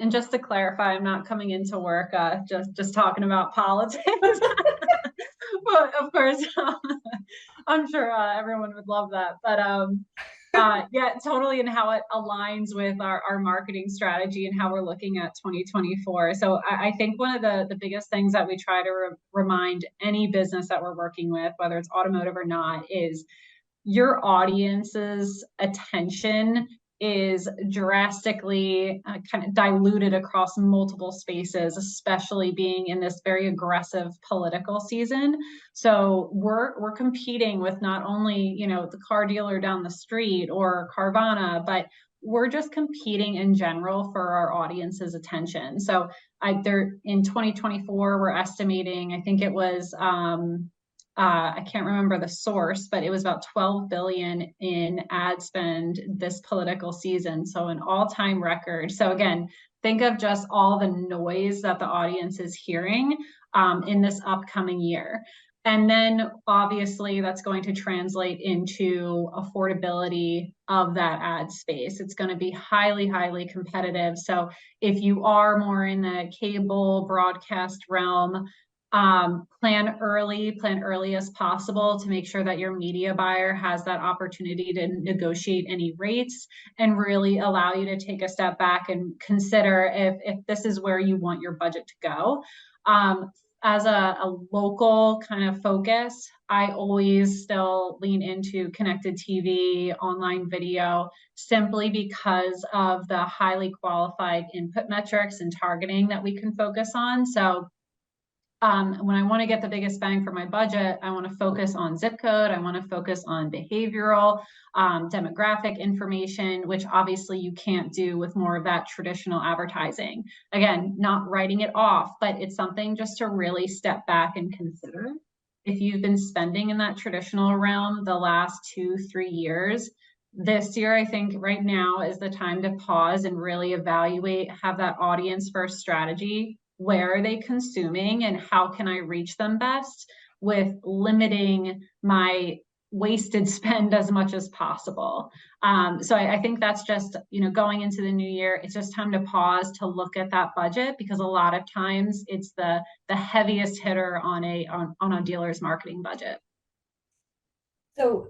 And just to clarify, I'm not coming into work just talking about politics. But of course, I'm sure everyone would love that. But yeah, totally, and how it aligns with our marketing strategy and how we're looking at 2024. So I think one of the biggest things that we try to remind any business that we're working with, whether it's automotive or not, is your audience's attention is drastically kind of diluted across multiple spaces, especially being in this very aggressive political season. So we're competing with not only, you know, the car dealer down the street or Carvana, but we're just competing in general for our audience's attention. So there in 2024, we're estimating, I think it was I can't remember the source, but it was about 12 billion in ad spend this political season. So an all-time record. So again, think of just all the noise that the audience is hearing in this upcoming year. And then obviously that's going to translate into affordability of that ad space. It's going to be highly, highly competitive. So if you are more in the cable broadcast realm, plan early as possible to make sure that your media buyer has that opportunity to negotiate any rates and really allow you to take a step back and consider if this is where you want your budget to go. As a local kind of focus, I always still lean into connected TV, online video, simply because of the highly qualified input metrics and targeting that we can focus on. So when I want to get the biggest bang for my budget, I want to focus on zip code. I want to focus on behavioral, demographic information, which obviously you can't do with more of that traditional advertising. Again, not writing it off, but it's something just to really step back and consider. If you've been spending in that traditional realm the last 2-3 years, this year, I think right now is the time to pause and really evaluate, have that audience first strategy. Where are they consuming and how can I reach them best with limiting my wasted spend as much as possible. So I think that's just, you know, going into the new year, it's just time to pause to look at that budget, because a lot of times it's the heaviest hitter on a dealer's marketing budget. So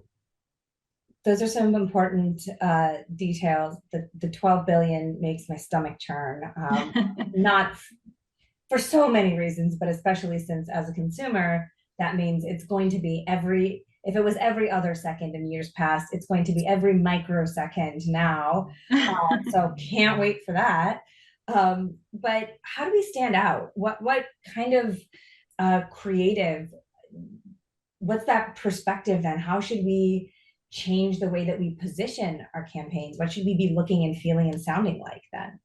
those are some important details. The 12 billion makes my stomach churn. Not for so many reasons, but especially since as a consumer, that means it's going to be if it was every other second in years past, it's going to be every microsecond now. So can't wait for that. But how do we stand out? What kind of creative, what's that perspective then? How should we change the way that we position our campaigns? What should we be looking and feeling and sounding like then?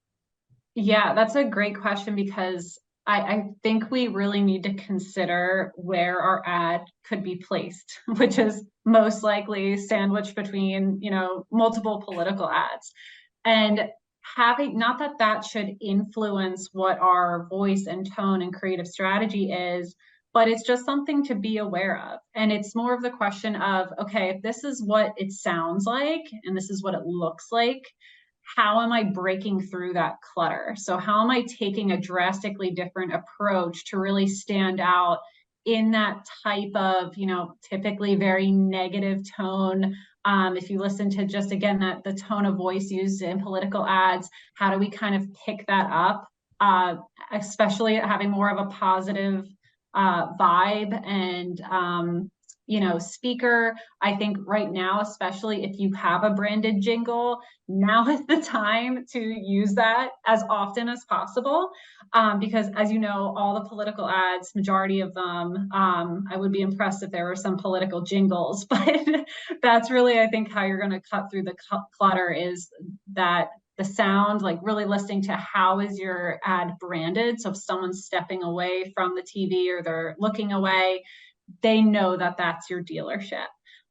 Yeah, that's a great question, because I think we really need to consider where our ad could be placed, which is most likely sandwiched between, you know, multiple political ads. And having, not that that should influence what our voice and tone and creative strategy is, but it's just something to be aware of. And it's more of the question of, okay, if this is what it sounds like and this is what it looks like, how am I breaking through that clutter? So how am I taking a drastically different approach to really stand out in that type of, you know, typically very negative tone? If you listen to just, again, that the tone of voice used in political ads, how do we kind of pick that up? Especially having more of a positive vibe and you know, speaker. I think right now, especially if you have a branded jingle, now is the time to use that as often as possible. Because as you know, all the political ads, majority of them, I would be impressed if there were some political jingles, but that's really, I think, how you're going to cut through the clutter, is that the sound, like really listening to how is your ad branded. So if someone's stepping away from the TV or they're looking away, they know that that's your dealership.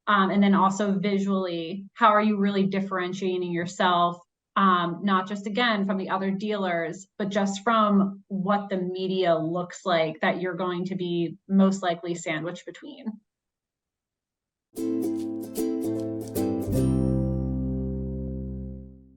And then also visually, how are you really differentiating yourself, not just, again, from the other dealers, but just from what the media looks like that you're going to be most likely sandwiched between.